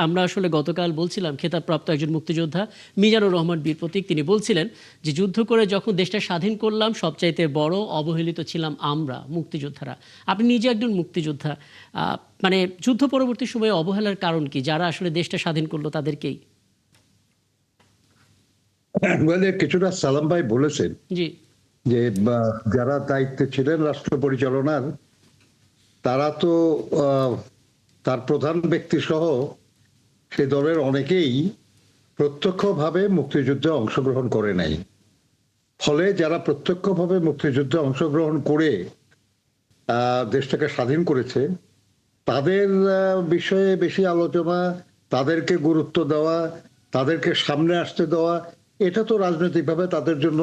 আমরা আসলে গতকাল বলছিলাম খেতাবপ্রাপ্ত একজন মুক্তিযোদ্ধা মিজানুর রহমান বীর প্রতীক, তিনি বলছিলেন যে যুদ্ধ করে যখন দেশটা স্বাধীন করলাম সবচাইতে বড় অবহেলিত ছিলাম আমরা মুক্তিযোদ্ধারা। আপনি নিজে একজন মুক্তিযোদ্ধা, মানে যুদ্ধ পরবর্তী সময়ে অবহেলার কারণ কি? যারা আসলে দেশটা স্বাধীন করলো তাদেরকেই। কিছুটা সালাম ভাই বলেছেন জি। যে যারা দায়িত্বে ছিলেন রাষ্ট্র পরিচালনার, তারা তো তার প্রধান ব্যক্তি সহ সে দলের অনেকেই প্রত্যক্ষভাবে মুক্তিযুদ্ধে অংশগ্রহণ করে নাই। ফলে যারা প্রত্যক্ষভাবে মুক্তিযুদ্ধে অংশগ্রহণ করে দেশটাকে স্বাধীন করেছে, তাদের বিষয়ে বেশি আলোচনা, তাদেরকে গুরুত্ব দেওয়া, তাদেরকে সামনে আসতে দেওয়া, এটা তো রাজনৈতিকভাবে তাদের জন্য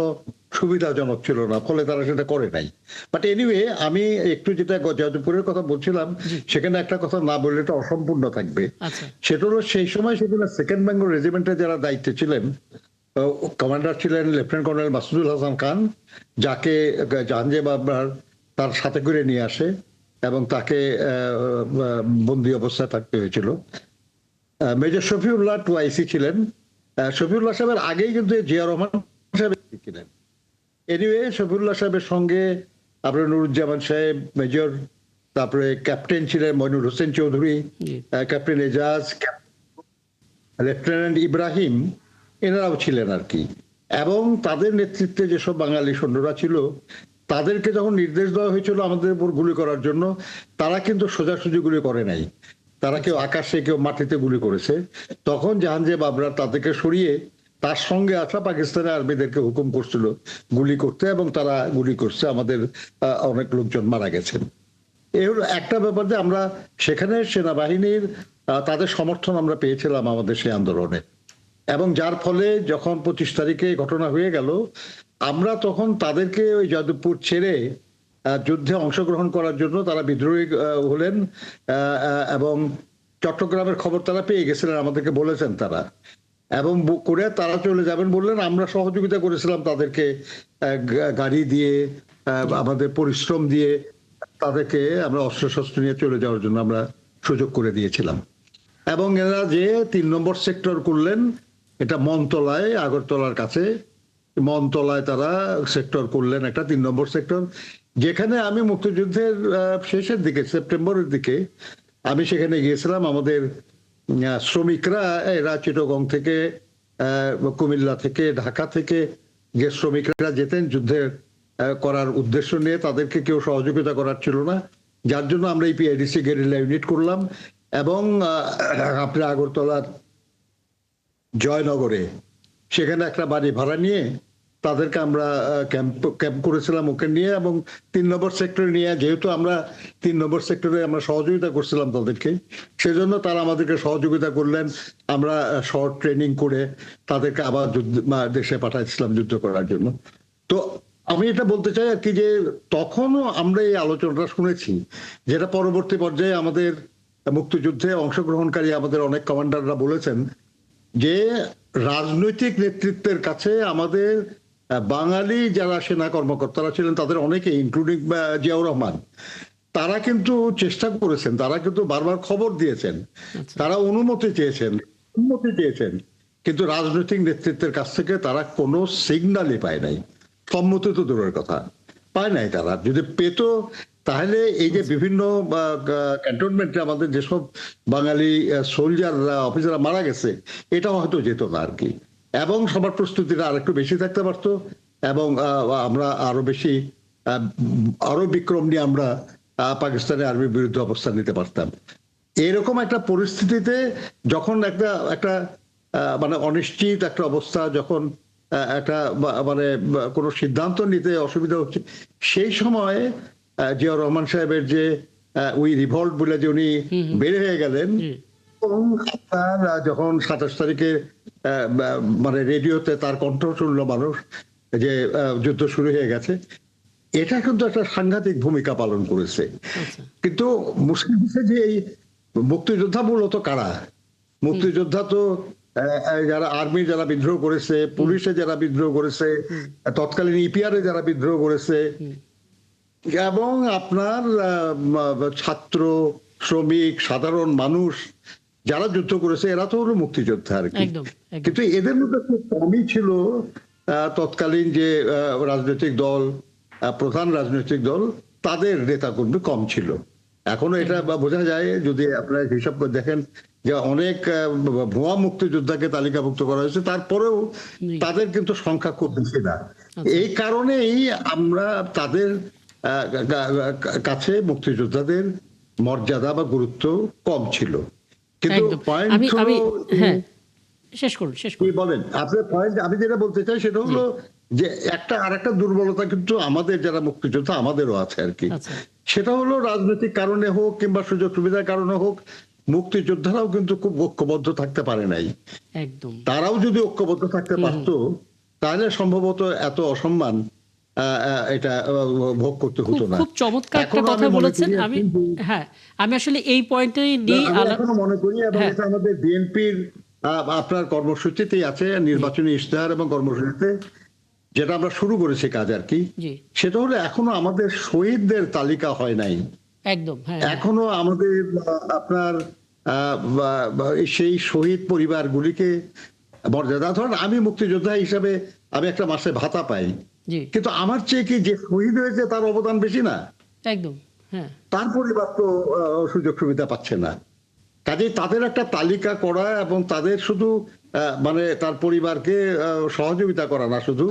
সুবিধাজনক ছিল না, ফলে তারা সেটা করে নাই। বাট এনিওয়ে, আমি একটু যেটা যাদবপুরের কথা বলছিলাম, সেখানে একটা কথা না বললে এটা অসম্পূর্ণ থাকবে। সেটা হলো সেই সময় সেখানে সেকেন্ড বেঙ্গল রেজিমেন্টের যারা দায়িত্বে ছিলেন, কমান্ডার ছিলেন লেফটেন্যান্ট কর্নেল মাসুদুল হাসান খান, যাকে জাহাঙ্গীর বাবর তার সাথে করে নিয়ে আসে এবং তাকে বন্দি অবস্থায় থাকতে হয়েছিল। মেজর শফিউল্লাহ টুআইসি ছিলেন। শফিউল্লাহ সাহেবের আগেই কিন্তু জিয়া রহমান সাহেব ছিলেন। এনিওয়ে, শফিউল্লাহ সাহেবের সঙ্গে আপনার নুরুজ্জামান সাহেব মেজর, তারপরে ক্যাপ্টেন ছিলেন মইনুল হোসেন চৌধুরী, ক্যাপ্টেন এজাজ, লেফটেন্যান্ট ইব্রাহিম, এনারাও ছিলেন আর কি। এবং তাদের নেতৃত্বে যেসব বাঙালি সৈন্যরা ছিল, তাদেরকে যখন নির্দেশ দেওয়া হয়েছিল আমাদের উপর গুলি করার জন্য, তারা কিন্তু সোজাসুজি গুলি করে নাই। তারা কেউ আকাশে, কেউ মাটিতে গুলি করেছে। তখন জাহাঙ্গীর বাবর তাদেরকে সরিয়ে তার সঙ্গে আসা পাকিস্তানি আর্মিদেরকে হুকুম করছিল গুলি করতে, এবং তারা গুলি করছে। আমাদের অনেক লোকজন মারা গেছেন। এই হলো একটা ব্যাপার, যে আমরা সেখানে সেনাবাহিনীর তাদের সমর্থন আমরা পেয়েছিলাম আমাদের সেই আন্দোলনে, এবং যার ফলে যখন 25 তারিখে ঘটনা হয়ে গেল, আমরা তখন তাদেরকে ওই যাদবপুর ছেড়ে যুদ্ধে অংশগ্রহণ করার জন্য তারা বিদ্রোহী হলেন, এবং চট্টগ্রামের খবর তারা পেয়ে গেছিলেন, আমাদেরকে বলেছেন তারা, এবং করে তারা চলে যাবেন বললেন। আমরা সহযোগিতা করেছিলাম তাদেরকে গাড়ি দিয়ে, আমাদের পরিশ্রম দিয়ে তাদেরকে আমরা অস্ত্রশস্ত্র নিয়ে চলে যাওয়ার জন্য আমরা সুযোগ করে দিয়েছিলাম। এবং এরা যে 3 নম্বর সেক্টর করলেন, এটা মনতলায়, আগরতলার কাছে মনতলায় তারা সেক্টর করলেন, একটা 3 নম্বর সেক্টর, যেখানে আমি মুক্তিযুদ্ধের শেষের দিকে, সেপ্টেম্বরের দিকে আমি সেখানে গিয়েছিলাম। আমাদের শ্রমিকরা, এরা চিটাগং থেকে, কুমিল্লা থেকে, ঢাকা থেকে যে শ্রমিকরা যেতেন যুদ্ধের করার উদ্দেশ্য নিয়ে, তাদেরকে কেউ সহযোগিতা করার ছিল না, যার জন্য আমরা এই পিআইডিসি গেরিলা ইউনিট করলাম। এবং আপনার আগরতলার জয়নগরে সেখানে একটা বাড়ি ভাড়া নিয়ে তাদেরকে আমরা ক্যাম্প করেছিলাম ওকে নিয়ে, এবং 3 নম্বর সেক্টরে নিয়ে, যেহেতু আমরা 3 নম্বর সেক্টরে আমরা সহযোগিতা করছিলাম তাদেরকে, সেজন্য তারা আমাদেরকে সহযোগিতা করলেন। আমরা শর্ট ট্রেনিং করে তাদেরকে আবার দেশে পাঠাইছিলাম যুদ্ধ করার জন্য। তো আমি এটা বলতে চাই আর কি, যে তখনও আমরা এই আলোচনাটা শুনেছি, যেটা পরবর্তী পর্যায়ে আমাদের মুক্তিযুদ্ধে অংশগ্রহণকারী আমাদের অনেক কমান্ডাররা বলেছেন, যে রাজনৈতিক নেতৃত্বের কাছে আমাদের বাঙালি যারা সেনা কর্মকর্তারা ছিলেন, তাদের অনেকে, ইনক্লুডিং জিয়াউর রহমান, তারা কিন্তু চেষ্টা করেছেন, তারা কিন্তু বারবার খবর দিয়েছেন, তারা অনুমতি চেয়েছেন, কিন্তু রাজনৈতিক নেতৃত্বের কাছ থেকে তারা কোনো সিগন্যালই পায় নাই। সম্মতি তো দূরের কথা, পায় নাই। তারা যদি পেত, তাহলে এই যে বিভিন্ন ক্যান্টনমেন্টে আমাদের যেসব বাঙালি সোলজাররা, অফিসাররা মারা গেছে, এটা হয়তো যেত না আর কি। এবং সবার প্রস্তুতিটা আরেকটু বেশি থাকতে পারতো, এবং আমরা আরো বিক্রম নিয়ে আমরা পাকিস্তানের আর্মির বিরুদ্ধে অবস্থান নিতে পারতাম। এরকম একটা পরিস্থিতিতে যখন একটা মানে অনিশ্চিত একটা অবস্থা, যখন একটা মানে কোনো সিদ্ধান্ত নিতে অসুবিধা হচ্ছে, সেই সময় জিয়াউর রহমান সাহেবের যে ওই রিভল্ট বলে যে উনি বের হয়ে গেলেন, যখন 27 তারিখে মানে রেডিওতে তার কণ্ঠ শুনলো মানুষ যে যুদ্ধ শুরু হয়ে গেছে, এটা কিন্তু একটা সাংঘাতিক ভূমিকা পালন করেছে। কিন্তু মুশকিল হচ্ছে যে এই মুক্তিযোদ্ধা মূলত কারা? মুক্তিযোদ্ধা তো যারা আর্মি, যারা বিদ্রোহ করেছে, পুলিশে যারা বিদ্রোহ করেছে, তৎকালীন ইপিআর যারা বিদ্রোহ করেছে, এবং আপনার ছাত্র, শ্রমিক, সাধারণ মানুষ, যারা যুদ্ধ করেছে এরা তো হলো মুক্তিযোদ্ধা আর কি। একদম একদম কিন্তু এদের মধ্যে খুব কমই ছিল তৎকালীন যে রাজনৈতিক দল, প্রধান রাজনৈতিক দল, তাদের নেতাকর্মী কম ছিল। এখনো এটা বোঝা যায় যদি আপনারা হিসাব করে দেখেন যে অনেক ভুয়া মুক্তিযোদ্ধাকে তালিকাভুক্ত করা হয়েছে, তারপরেও জি। তাদের কিন্তু সংখ্যা খুব বেশি না। আচ্ছা। এই কারণেই আমরা তাদের কাছে মুক্তিযোদ্ধাদের মর্যাদা বা গুরুত্ব কম ছিল। কিন্তু একদম পয়েন্ট আমি আমি হলো, হ্যাঁ শেষ করুন শেষ কি করুন। বলেন আপনার পয়েন্ট, আমি যেটা বলতে চাই সেটা হলো যে একটা আরেকটা দুর্বলতা কিন্তু আমাদের যারা মুক্তিযোদ্ধা আমাদেরও আছে আর কি। আচ্ছা সেটা হলো রাজনৈতিক কারণে হোক কিংবা সুযোগ সুবিধার কারণে হোক, মুক্তিযোদ্ধারাও কিন্তু খুব ঐক্যবদ্ধ থাকতে পারে নাই। একদম তারাও যদি ঐক্যবদ্ধ থাকতে পারতো তাহলে সম্ভবত এত অসম্মান এটা ভোগ করতে খুব হতো না। খুব চমৎকার একটা এখনো কথা আমি মনে বলেছেন। করি আমি হ্যাঁ আমি আসলে এই পয়েন্টটাই না, নিয়ে আমি এখনো মনে করি, এবং হ্যাঁ এটা আমাদের বিএনপির আপনার কর্মসূচিতেই আছে, নির্বাচনী ইশতেহার এবং কর্মসূচিতে যেটা আমরা শুরু করেছি কাজ আর কি। জি সেটা হলো এখনো আমাদের শহীদদের তালিকা হয় নাই। একদম হ্যাঁ এখনো আমাদের আপনার সেই শহীদ পরিবারগুলিকে মর্যাদা, ধরেন আমি মুক্তিযোদ্ধা হিসাবে আমি একটা মাসে ভাতা পাই, জি কিন্তু আমার চেয়ে কি যে শহীদ হয়েছে তার অবদান বেশি না? একদম হ্যাঁ তার পরিবার তো সুযোগ সুবিধা পাচ্ছে না। কাজেই তাদের একটা তালিকা করা এবং তাদের শুধু মানে তার পরিবারকে সহযোগিতা করা না, শুধু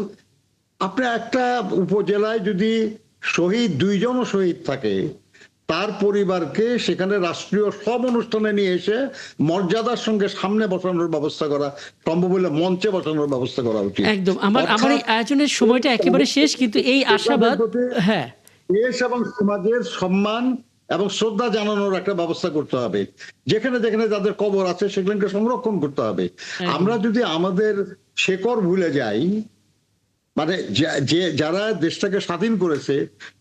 আপনি একটা উপজেলায় যদি শহীদ 2 জনও শহীদ থাকে, তার পরিবারকে সেখানে রাষ্ট্রীয় সব অনুষ্ঠানে নিয়ে এসে মর্যাদার সঙ্গে সামনে বসানোর ব্যবস্থা করা, সম্ভব হলে মঞ্চে বসানোর ব্যবস্থা করা উচিত। একদম আমার এই আয়োজনের সময়টা একেবারে শেষ, কিন্তু এই আশাবাদ হ্যাঁ দেশ এবং সমাজের সম্মান এবং শ্রদ্ধা জানানোর একটা ব্যবস্থা করতে হবে। যেখানে যেখানে যাদের কবর আছে সেগুলোকে সংরক্ষণ করতে হবে। আমরা যদি আমাদের শেকড় ভুলে যাই, মানে যে যারা দেশটাকে স্বাধীন করেছে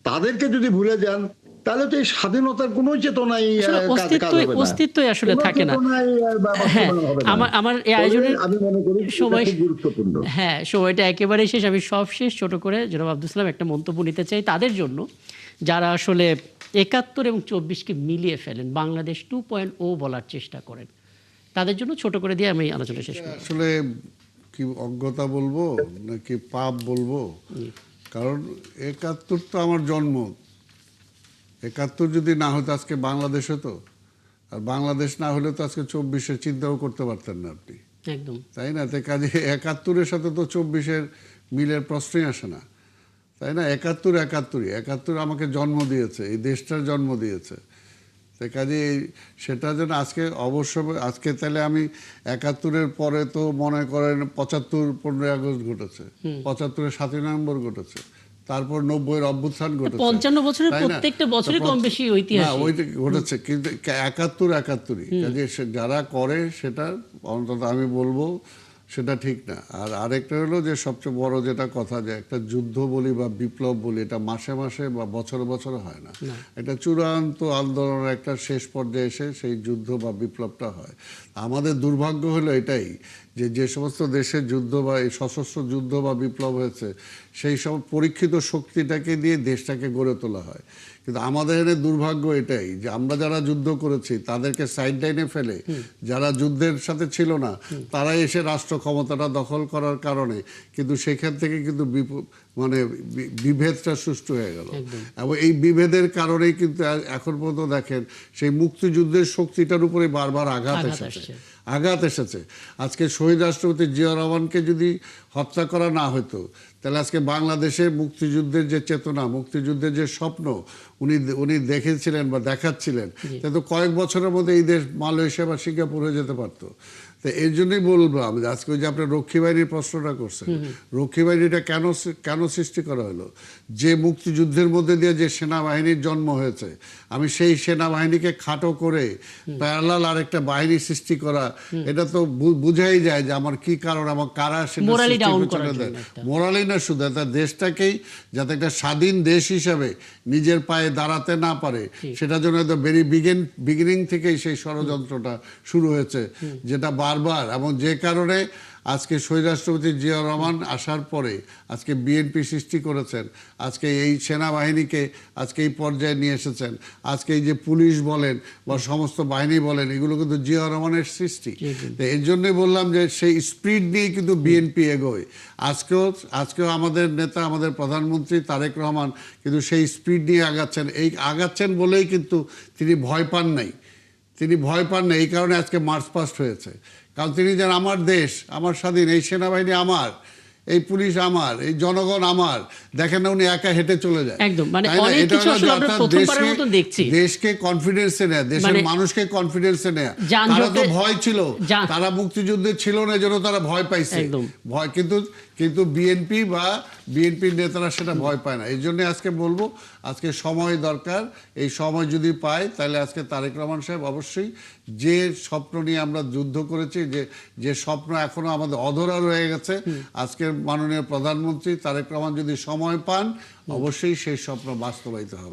তাদেরকে যদি ভুলে যান, তাহলে তো এই স্বাধীনতার কোনো চেতনাই আসলে কাজ হবে না, অস্তিত্বই আসলে কোনো থাকে না। চেতনাই হ্যাঁ বাস্তবায়ন হবে না। আমার এই তবে আয়োজনের আমি মনে করি এটা সময় খুব গুরুত্বপূর্ণ। হ্যাঁ সময়টা একেবারেই শেষ। আমি সব শেষ ছোট করে জনাব আব্দুল সালাম একটা মন্তব্য নিতে চাই তাদের জন্য যারা আসলে 71 এবং 24কে মিলিয়ে ফেলেন, বাংলাদেশ 2.0 বলার চেষ্টা করেন, তাদের জন্য ছোট করে দিয়ে আমি আলোচনা শেষ করি। আসলে কি অজ্ঞতা বলবো নাকি পাপ বলবো, কারণ 71 তো আমার জন্ম, 71 যদি না হতো আজকে বাংলাদেশ হতো, আর বাংলাদেশ না হলে তো আজকে 24-এর চিন্তাও করতে পারতেন না আপনি, একদম তাই না? তাই কাজে 71-এর সাথে তো 24-এর মিলের প্রশ্নই আসে না, তাই না? 71 আমাকে জন্ম দিয়েছে, এই দেশটার জন্ম দিয়েছে। তাই কাজে সেটা যেন আজকে অবশ্য আজকে তাহলে আমি 71-এর পরে তো মনে করেন 75 15ই আগস্ট ঘটেছে, 75-এর 7ই নভেম্বর ঘটেছে, তারপর 90-এর অভ্যুত্থান ঘটেছে, 55 বছরের তাই না? প্রত্যেকটা বছরই কম বেশি ঐতিহাসিক। না, ওইটা ঘটেছে, কিন্তু 71-ই কাজে যারা করে সেটা অন্তত আমি বলবো সেটা ঠিক না। আর আরেকটা হলো যে সবচেয়ে বড় যেটা কথা, যে একটা যুদ্ধ বলি বা বিপ্লব বলি, এটা মাসে মাসে বা বছরে বছরে হয় না, এটা চূড়ান্ত আন্দোলনের একটা শেষ পর্যায়ে এসে সেই যুদ্ধ বা বিপ্লবটা হয়। আমাদের দুর্ভাগ্য হলো এটাই যে যে সমস্ত দেশে যুদ্ধ বা এই সশস্ত্র যুদ্ধ বা বিপ্লব হয়েছে সেই সব পরীক্ষিত শক্তিটাকে দিয়ে দেশটাকে গড়ে তোলা হয়, কিন্তু আমাদের এখানে দুর্ভাগ্য এটাই যে আমরা যারা যুদ্ধ করেছি তাদেরকে সাইড লাইনে ফেলে যারা যুদ্ধের সাথে ছিল না তারাই এসে রাষ্ট্র ক্ষমতাটা দখল করার কারণে কিন্তু সেখান থেকে কিন্তু মানে বিভেদটা সৃষ্টি হয়ে গেল। এবং এই বিভেদের কারণেই কিন্তু এখন পর্যন্ত দেখেন সেই মুক্তিযুদ্ধের শক্তিটার উপরে বারবার আঘাত এসেছে। আজকে শহীদ রাষ্ট্রপতি জিয়া রহমানকে যদি হত্যা করা না হতো, তাহলে আজকে বাংলাদেশে মুক্তিযুদ্ধের যে চেতনা, মুক্তিযুদ্ধের যে স্বপ্ন উনি দেখেছিলেন বা দেখাচ্ছিলেন, তো কয়েক বছরের মধ্যে এই দেশ মালয়েশিয়া বা সিঙ্গাপুর হয়ে যেতে পারতো। তো এর জন্যই বলবো আমি আজকে ওই যে আপনার রক্ষী বাহিনীর প্রশ্নটা করছেন, রক্ষী বাহিনীটা কেন সৃষ্টি করা হলো? যে মুক্তিযুদ্ধের মধ্যে দিয়ে যে সেনাবাহিনীর জন্ম হয়েছে, আমি সেই সেনাবাহিনীকে খাটো করে প্যারালাল আরেকটা বাহিনী সৃষ্টি করা, এটা তো বুঝাই যায় যে আমার কি কারণ, আমার কারা সেটা মোরালি না, শুধু তার দেশটাকেই যাতে একটা স্বাধীন দেশ হিসাবে নিজের পায়ে দাঁড়াতে না পারে সেটার জন্য তো বিগিনিং থেকেই সেই ষড়যন্ত্রটা শুরু হয়েছে, যেটা বারবার এবং যে কারণে আজকে শহীদ রাষ্ট্রপতি জিয়াউর রহমান আসার পরে আজকে বিএনপি সৃষ্টি করেছেন, আজকে এই সেনাবাহিনীকে আজকে এই পর্যায়ে নিয়ে এসেছেন, আজকে এই যে পুলিশ বলেন বা সমস্ত বাহিনী বলেন, এগুলো কিন্তু জিয়াউর রহমানের সৃষ্টি। তো এর জন্যই বললাম যে সেই স্পিড নিয়ে কিন্তু বিএনপি এগোয়। আজকেও আমাদের নেতা, আমাদের প্রধানমন্ত্রী তারেক রহমান কিন্তু সেই স্পিড নিয়ে আগাচ্ছেন। এই আগাচ্ছেন বলেই কিন্তু তিনি ভয় পান নাই, তিনি ভয় পান না। এই কারণে আজকে মার্চ পাস্ট হয়েছে, কারণ তিনি যেন আমার দেশ, আমার স্বাধীন, এই সেনাবাহিনী আমার, এই পুলিশ আমার, এই জনগণ আমার, দেখেন না উনি একা হেঁটে চলে যায়। একদম, মানে তাই না? অনেক এটা কিছু হলো যে আসলে আমরা অর্থাৎ প্রথমবারের মতো দেখছি। দেশকে কনফিডেন্সে নেয়, দেশের মানে মানুষকে কনফিডেন্সে নেয়। তারা তো যানজটে- ভয় ছিল, যান- তারা মুক্তিযুদ্ধে ছিল না, এজন্য তারা ভয় পাইছে। একদম। ভয় কিন্তু বিএনপি বা বিএনপির নেতারা সেটা ভয় পায় না। এই জন্য আজকে বলবো, আজকে সময় দরকার। এই সময় যদি পায় তাহলে আজকে তারেক রহমান সাহেব অবশ্যই যে স্বপ্ন নিয়ে আমরা যুদ্ধ করেছি, যে স্বপ্ন এখনো আমাদের অধরা রয়ে গেছে, আজকের মাননীয় প্রধানমন্ত্রী তারেক রহমান যদি সময় পান, অবশ্যই সেই স্বপ্ন বাস্তবায়িত হবে।